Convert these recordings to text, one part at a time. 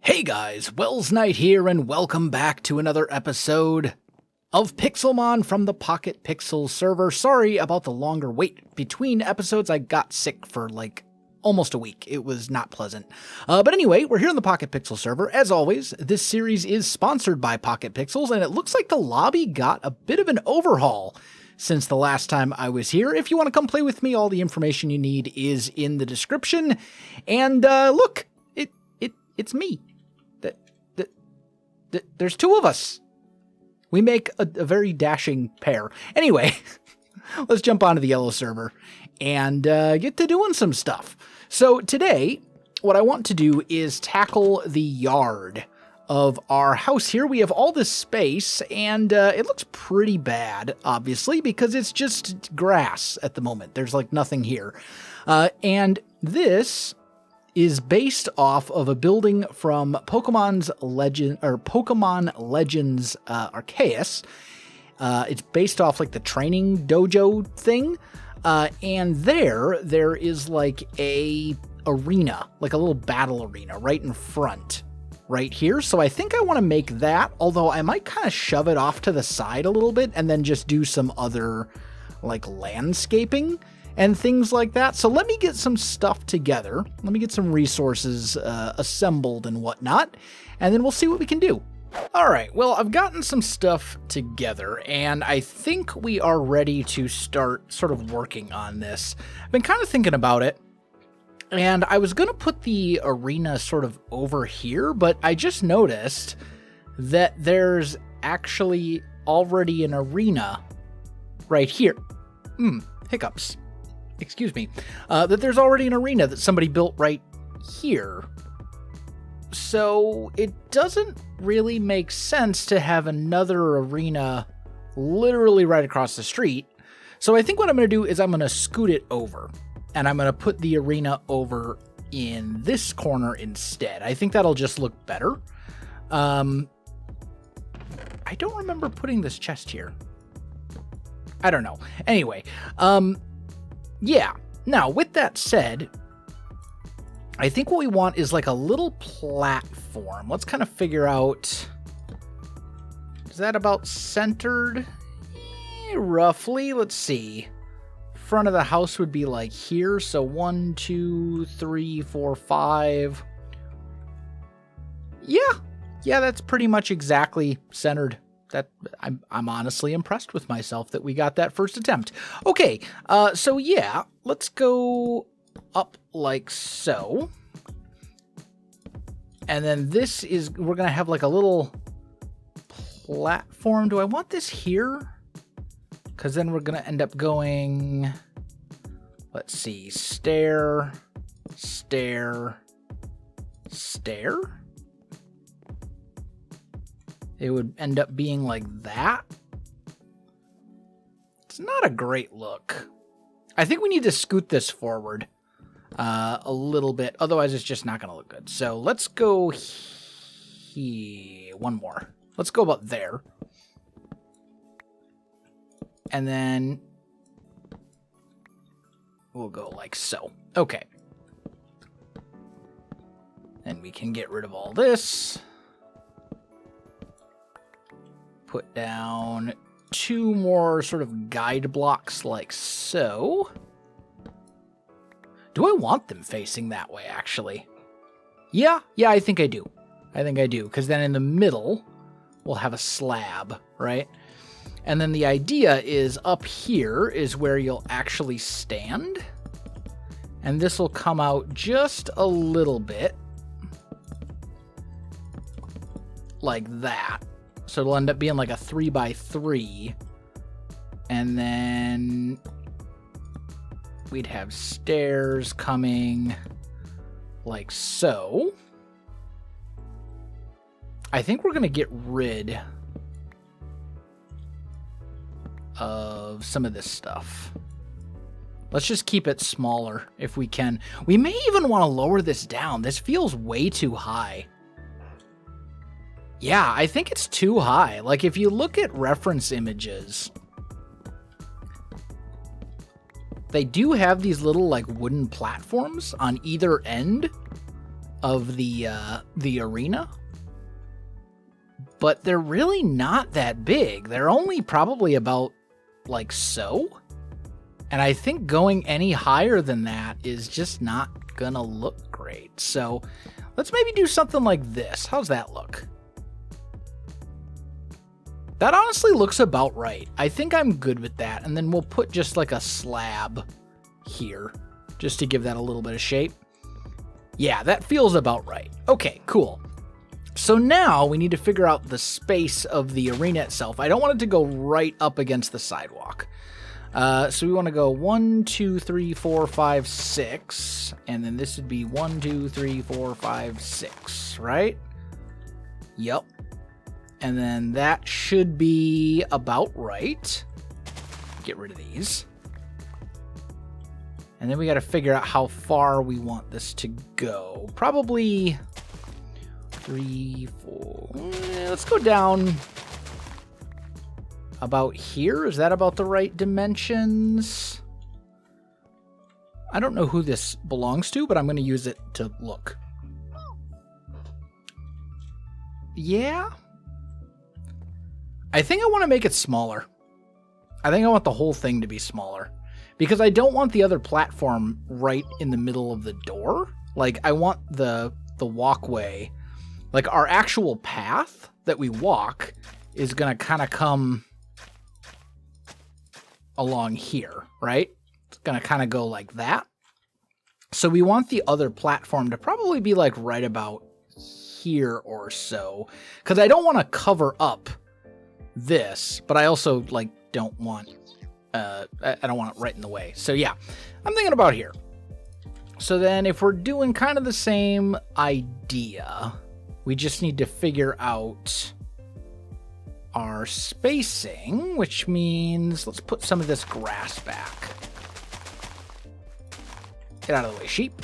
Hey guys, Welsknight here, and welcome back to another episode of Pixelmon from the PocketPixels server. Sorry about the longer wait between episodes. I got sick for like almost a week. It was not pleasant. But anyway, we're here on the PocketPixels server. As always, this series is sponsored by PocketPixels, and it looks like the lobby got a bit of an overhaul since the last time I was here. If you want to come play with me, all the information you need is in the description. And look, it's me. There's two of us. We make a very dashing pair. Anyway, let's jump onto the yellow server and get to doing some stuff. So today, what I want to do is tackle the yard of our house here. We have all this space, and it looks pretty bad, obviously, because it's just grass at the moment. There's like nothing here. And this is based off of a building from Pokemon Legends Arceus. It's based off like the training dojo thing. And there is like a arena, like a little battle arena right in front right here. So I think I want to make that, although I might kind of shove it off to the side a little bit and then just do some other like landscaping and things like that. So let me get some stuff together. Let me get some resources assembled and whatnot, and then we'll see what we can do. All right, well, I've gotten some stuff together, and I think we are ready to start sort of working on this. I've been kind of thinking about it, and I was going to put the arena sort of over here, but I just noticed that there's actually already an arena right here. Hiccups. Excuse me, that there's already an arena that somebody built right here. So it doesn't really make sense to have another arena literally right across the street. So I think what I'm going to do is I'm going to scoot it over, and I'm going to put the arena over in this corner instead. I think that'll just look better. I don't remember putting this chest here. I don't know. Anyway, yeah. Now, with that said, I think what we want is like a little platform. Let's kind of figure out, is that about centered? Roughly. Let's see. Front of the house would be like here. So 1, 2, 3, 4, 5. Yeah, that's pretty much exactly centered. That I'm honestly impressed with myself that we got that first attempt. Okay, so yeah, let's go up like so. And then this is, we're going to have like a little platform. Do I want this here? Because then we're going to end up going, let's see, stair, stair, stair. It would end up being like that. It's not a great look. I think we need to scoot this forward a little bit. Otherwise, it's just not going to look good. So let's go here. One more. Let's go about there. And then we'll go like so. Okay. And we can get rid of all this. Put down 2 more sort of guide blocks like so. Do I want them facing that way, actually? Yeah, I think I do. Because then in the middle, we'll have a slab, right? And then the idea is up here is where you'll actually stand. And this will come out just a little bit. Like that. So it'll end up being like a 3x3. And then we'd have stairs coming like so. I think we're going to get rid of some of this stuff. Let's just keep it smaller if we can. We may even want to lower this down. This feels way too high. Yeah, I think it's too high. Like, if you look at reference images, they do have these little, like, wooden platforms on either end of the arena, but they're really not that big. They're only probably about like so. And I think going any higher than that is just not gonna look great. So let's maybe do something like this. How's that look? That honestly looks about right. I think I'm good with that. And then we'll put just like a slab here just to give that a little bit of shape. Yeah, that feels about right. Okay, cool. So now we need to figure out the space of the arena itself. I don't want it to go right up against the sidewalk. So we want to go 1, 2, 3, 4, 5, 6. And then this would be 1, 2, 3, 4, 5, 6, right? Yep. And then that should be about right. Get rid of these. And then we got to figure out how far we want this to go. Probably 3, 4. Let's go down about here. Is that about the right dimensions? I don't know who this belongs to, but I'm going to use it to look. Yeah. I think I want to make it smaller. I think I want the whole thing to be smaller. Because I don't want the other platform right in the middle of the door. Like, I want the walkway. Like, our actual path that we walk is going to kind of come along here, right? It's going to kind of go like that. So we want the other platform to probably be, like, right about here or so. Because I don't want to cover up this, but I also, like, don't want... I don't want it right in the way. So yeah, I'm thinking about here. So then if we're doing kind of the same idea, we just need to figure out our spacing, which means let's put some of this grass back. Get out of the way, sheep.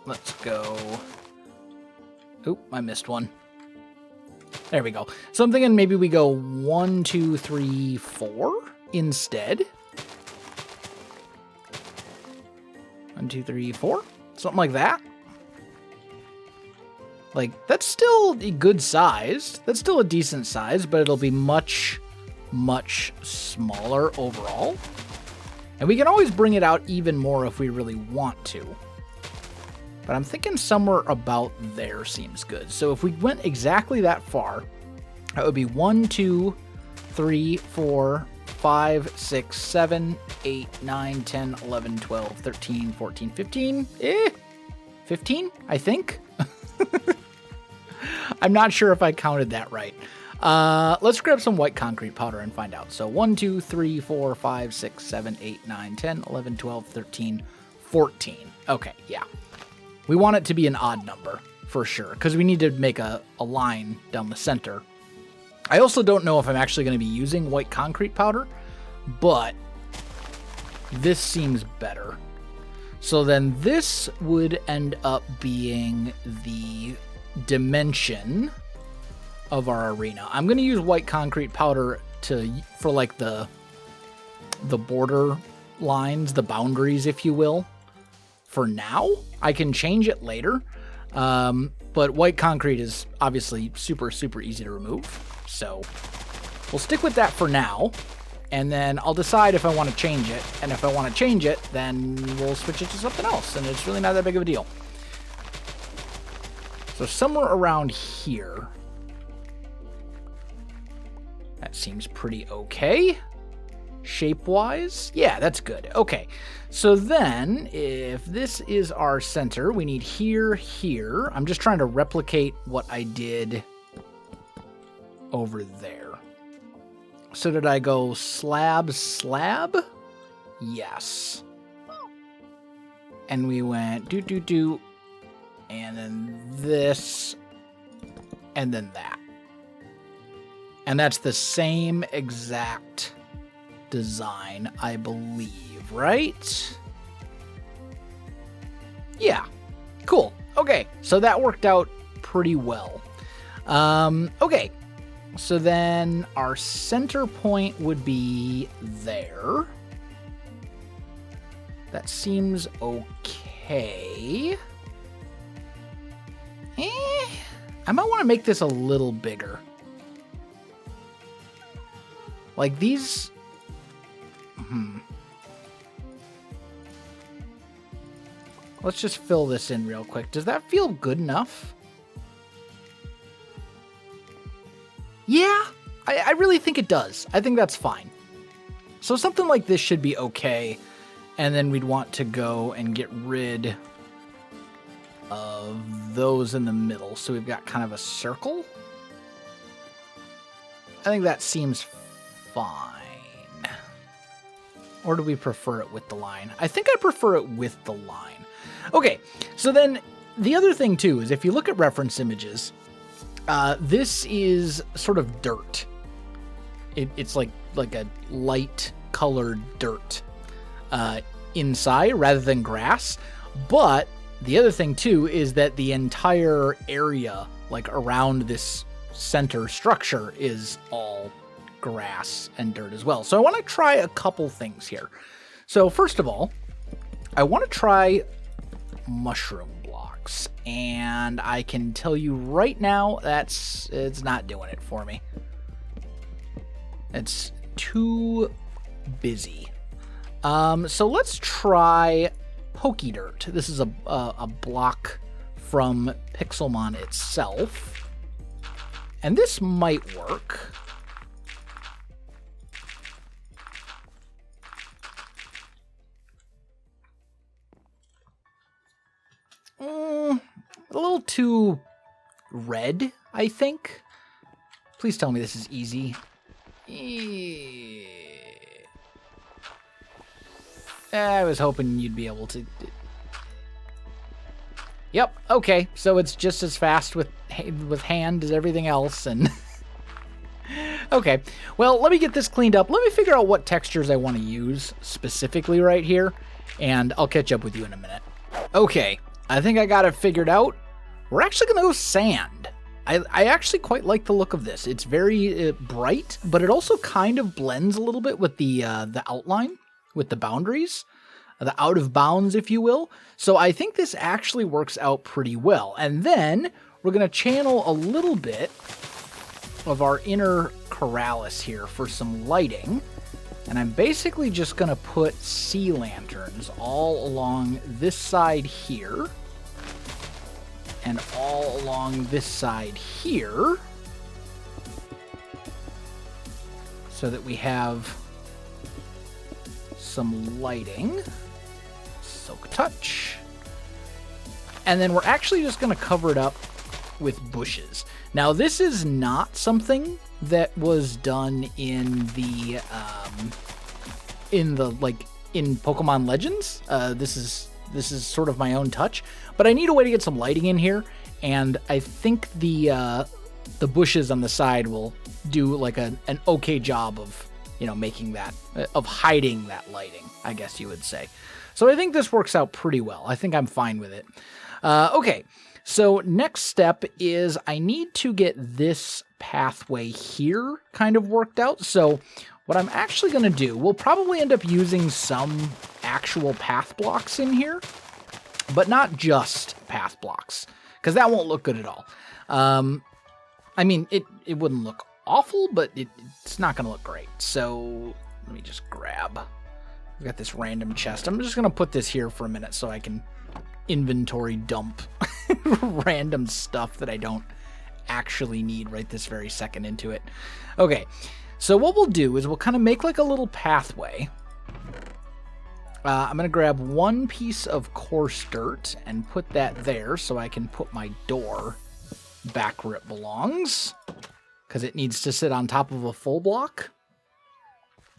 Let's go. Oop, I missed one. There we go. So I'm thinking maybe we go 1, 2, 3, 4 instead. 1, 2, 3, 4. Something like that. Like, that's still a good size. That's still a decent size, but it'll be much, much smaller overall. And we can always bring it out even more if we really want to. But I'm thinking somewhere about there seems good. So if we went exactly that far, that would be 1, 2, 3, 4, 5, 6, 7, 8, 9, 10, 11, 12, 13, 14, 15. 15, I think. I'm not sure if I counted that right. Let's grab some white concrete powder and find out. So 1, 2, 3, 4, 5, 6, 7, 8, 9, 10, 11, 12, 13, 14. Okay, yeah. We want it to be an odd number, for sure, because we need to make a line down the center. I also don't know if I'm actually going to be using white concrete powder, but this seems better. So then this would end up being the dimension of our arena. I'm going to use white concrete powder for like the border lines, the boundaries, if you will. For now, I can change it later, but white concrete is obviously super, super easy to remove. So we'll stick with that for now, and then I'll decide if I want to change it. And if I want to change it, then we'll switch it to something else, and it's really not that big of a deal. So somewhere around here, that seems pretty okay. Shape-wise, yeah, that's good. Okay, so then if this is our center, we need here, here. I'm just trying to replicate what I did over there. So did I go slab, slab? Yes. And we went do, and then this, and then that. And that's the same exact design, I believe, right? Yeah, cool. Okay, so that worked out pretty well. Okay, so then our center point would be there. That seems okay. I might want to make this a little bigger. Like these... Let's just fill this in real quick. Does that feel good enough? Yeah, I really think it does. I think that's fine. So something like this should be okay. And then we'd want to go and get rid of those in the middle. So we've got kind of a circle. I think that seems fine. Or do we prefer it with the line? I think I prefer it with the line. Okay, so then the other thing too is if you look at reference images, this is sort of dirt. It's like a light colored dirt inside rather than grass. But the other thing too is that the entire area like around this center structure is all grass and dirt as well. So I want to try a couple things here. So first of all, I want to try mushroom blocks, and I can tell you right now it's not doing it for me. It's too busy. So let's try Pokedirt. This is a block from Pixelmon itself, and this might work. A little too red, I think. Please tell me this is easy. I was hoping you'd be able to... Yep, okay. So it's just as fast with hand as everything else, and... Okay, well, let me get this cleaned up. Let me figure out what textures I want to use specifically right here, and I'll catch up with you in a minute. Okay, I think I got it figured out. We're actually going to go sand. I actually quite like the look of this. It's very bright, but it also kind of blends a little bit with the outline, with the boundaries, the out of bounds, if you will. So I think this actually works out pretty well. And then we're going to channel a little bit of our inner Corralis here for some lighting. And I'm basically just going to put sea lanterns all along this side here. And all along this side here. So that we have some lighting. Silk touch. And then we're actually just going to cover it up with bushes. Now this is not something that was done in the Pokemon Legends. This is sort of my own touch, but I need a way to get some lighting in here, and I think the bushes on the side will do like an okay job of, you know, making that, of hiding that lighting, I guess you would say. So I think this works out pretty well. I think I'm fine with it. Okay, so next step is I need to get this pathway here kind of worked out. So what I'm actually going to do, we'll probably end up using some actual path blocks in here, but not just path blocks, because that won't look good at all. I mean, it wouldn't look awful, but it's not going to look great. So let me just grab. I've got this random chest. I'm just going to put this here for a minute so I can inventory dump random stuff that I don't actually need right this very second into it. Okay. So what we'll do is we'll kind of make like a little pathway. I'm going to grab one piece of coarse dirt and put that there so I can put my door back where it belongs, because it needs to sit on top of a full block.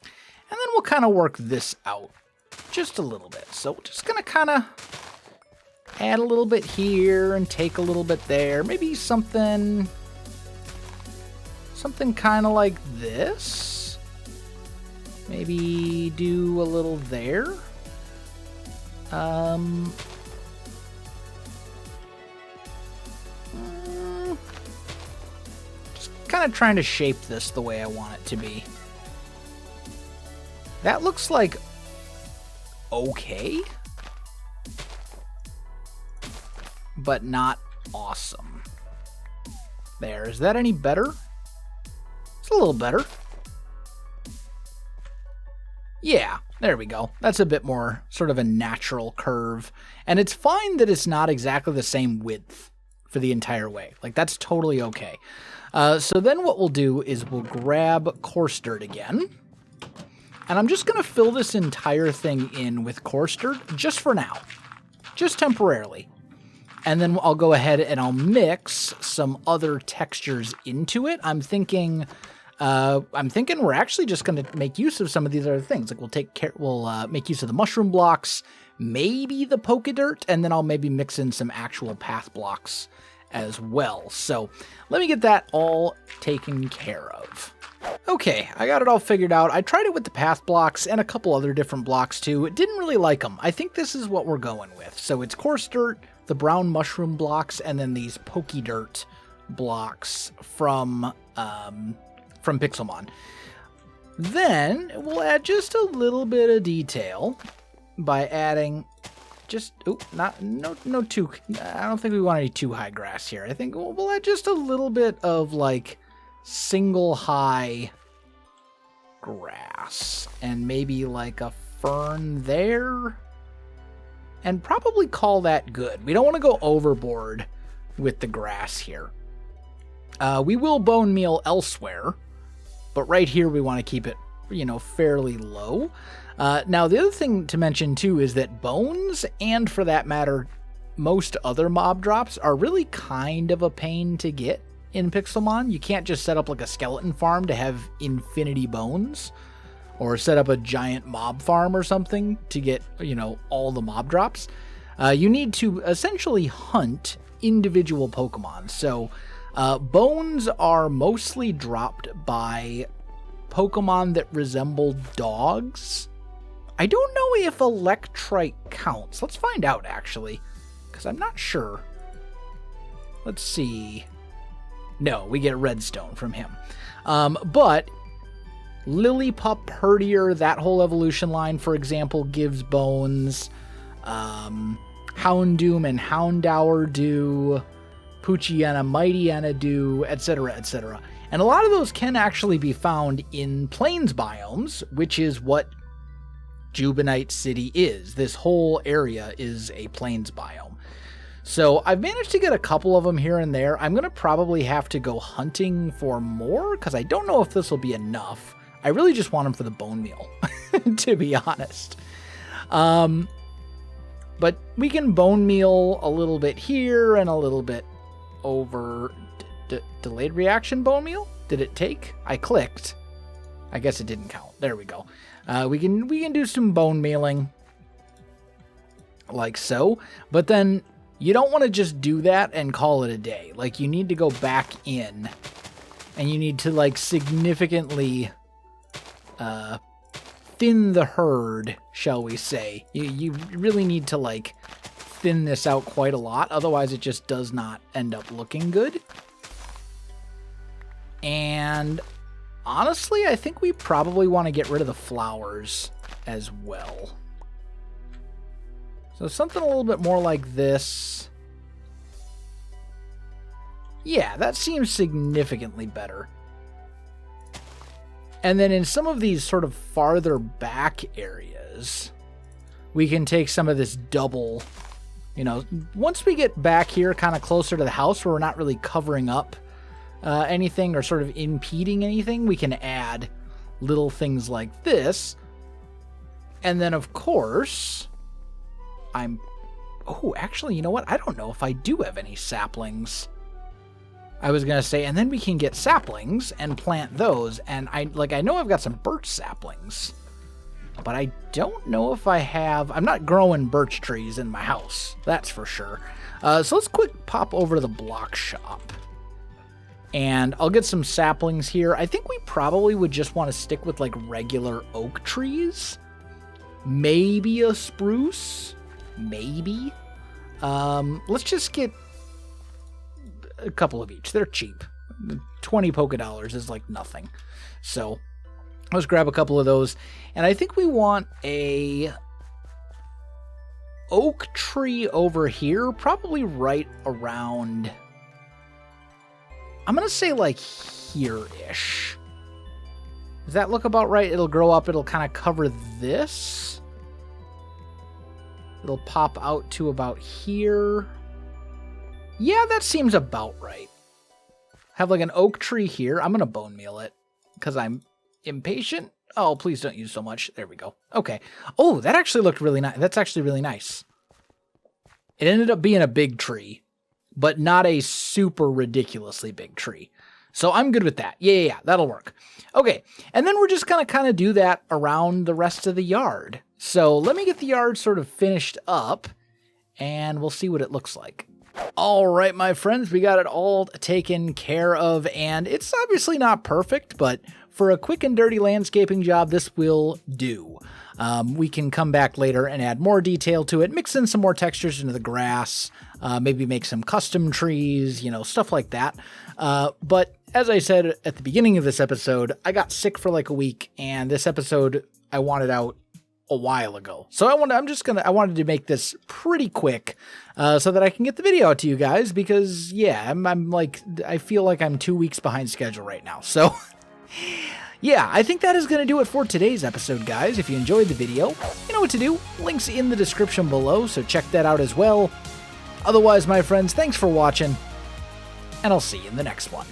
And then we'll kind of work this out just a little bit. So we're just going to kind of add a little bit here and take a little bit there. Maybe something kind of like this. Maybe do a little there. Just kind of trying to shape this the way I want it to be. That looks like okay, but not awesome. There, is that any better? It's a little better. Yeah, there we go. That's a bit more sort of a natural curve. And it's fine that it's not exactly the same width for the entire way. Like, that's totally okay. So then what we'll do is we'll grab coarse dirt again. And I'm just going to fill this entire thing in with coarse dirt just for now. Just temporarily. And then I'll go ahead and I'll mix some other textures into it. I'm thinking we're actually just going to make use of some of these other things. Like we'll make use of the mushroom blocks, maybe the polka dirt, and then I'll maybe mix in some actual path blocks as well. So let me get that all taken care of. Okay, I got it all figured out. I tried it with the path blocks and a couple other different blocks too. It didn't really like them. I think this is what we're going with. So it's coarse dirt, the brown mushroom blocks, and then these pokey dirt blocks from Pixelmon. Then we'll add just a little bit of detail by adding I don't think we want any too high grass here. I think we'll add just a little bit of like single high grass and maybe like a fern there and probably call that good. We don't want to go overboard with the grass here. We will bone meal elsewhere, but right here we want to keep it, fairly low. Now, the other thing to mention, too, is that bones, and for that matter, most other mob drops, are really kind of a pain to get in Pixelmon. You can't just set up like a skeleton farm to have infinity bones, or set up a giant mob farm or something to get, all the mob drops. You need to essentially hunt individual Pokemon. So, bones are mostly dropped by Pokemon that resemble dogs. I don't know if Electrite counts. Let's find out, actually, because I'm not sure. Let's see. No, we get redstone from him. But Lillipup, Herdier, that whole evolution line, for example, gives bones. Houndoom and Houndour do. Poochyena, Mightyena do, etc., etc. And a lot of those can actually be found in plains biomes, which is what Jubiknight City is. This whole area is a plains biome. So I've managed to get a couple of them here and there. I'm going to probably have to go hunting for more, because I don't know if this will be enough. I really just want them for the bone meal, to be honest. But we can bone meal a little bit here and a little bit over. Delayed reaction bone meal? Did it take? I clicked. I guess it didn't count. There we go. We can do some bone mealing like so, but then you don't want to just do that and call it a day. Like, you need to go back in and you need to like significantly thin the herd, shall we say. You really need to like thin this out quite a lot, otherwise it just does not end up looking good. And honestly, I think we probably want to get rid of the flowers as well. So something a little bit more like this. Yeah, that seems significantly better. And then in some of these sort of farther back areas, we can take some of this double, once we get back here kind of closer to the house where we're not really covering up anything or sort of impeding anything, we can add little things like this. And then, of course, actually, you know what? I don't know if I do have any saplings. I was going to say, and then we can get saplings and plant those. And I know I've got some birch saplings, but I don't know if I have. I'm not growing birch trees in my house, that's for sure. So let's quick pop over to the block shop. And I'll get some saplings here. I think we probably would just want to stick with like regular oak trees. Maybe a spruce. Maybe. Let's just get a couple of each. They're cheap. 20 polka dollars is like nothing. So let's grab a couple of those. And I think we want a oak tree over here, probably right around, I'm going to say like here-ish. Does that look about right? It'll grow up, it'll kind of cover this. It'll pop out to about here. Yeah, that seems about right. Have like an oak tree here. I'm going to bone meal it because I'm impatient. Oh, please don't use so much. There we go. Okay. Oh, that actually looked really nice. That's actually really nice. It ended up being a big tree, but not a super ridiculously big tree. So I'm good with that. Yeah, that'll work. Okay, and then we're just going to kind of do that around the rest of the yard. So let me get the yard sort of finished up, and we'll see what it looks like. All right, my friends, we got it all taken care of, and it's obviously not perfect, but for a quick and dirty landscaping job, this will do. We can come back later and add more detail to it, mix in some more textures into the grass, maybe make some custom trees, you know, stuff like that. But as I said at the beginning of this episode, I got sick for like a week, and this episode I wanted out a while ago. So I wanted to make this pretty quick so that I can get the video out to you guys because, yeah, I'm like, I feel like I'm 2 weeks behind schedule right now. So yeah, I think that is going to do it for today's episode, guys. If you enjoyed the video, you know what to do. Links in the description below, so check that out as well. Otherwise, my friends, thanks for watching, and I'll see you in the next one.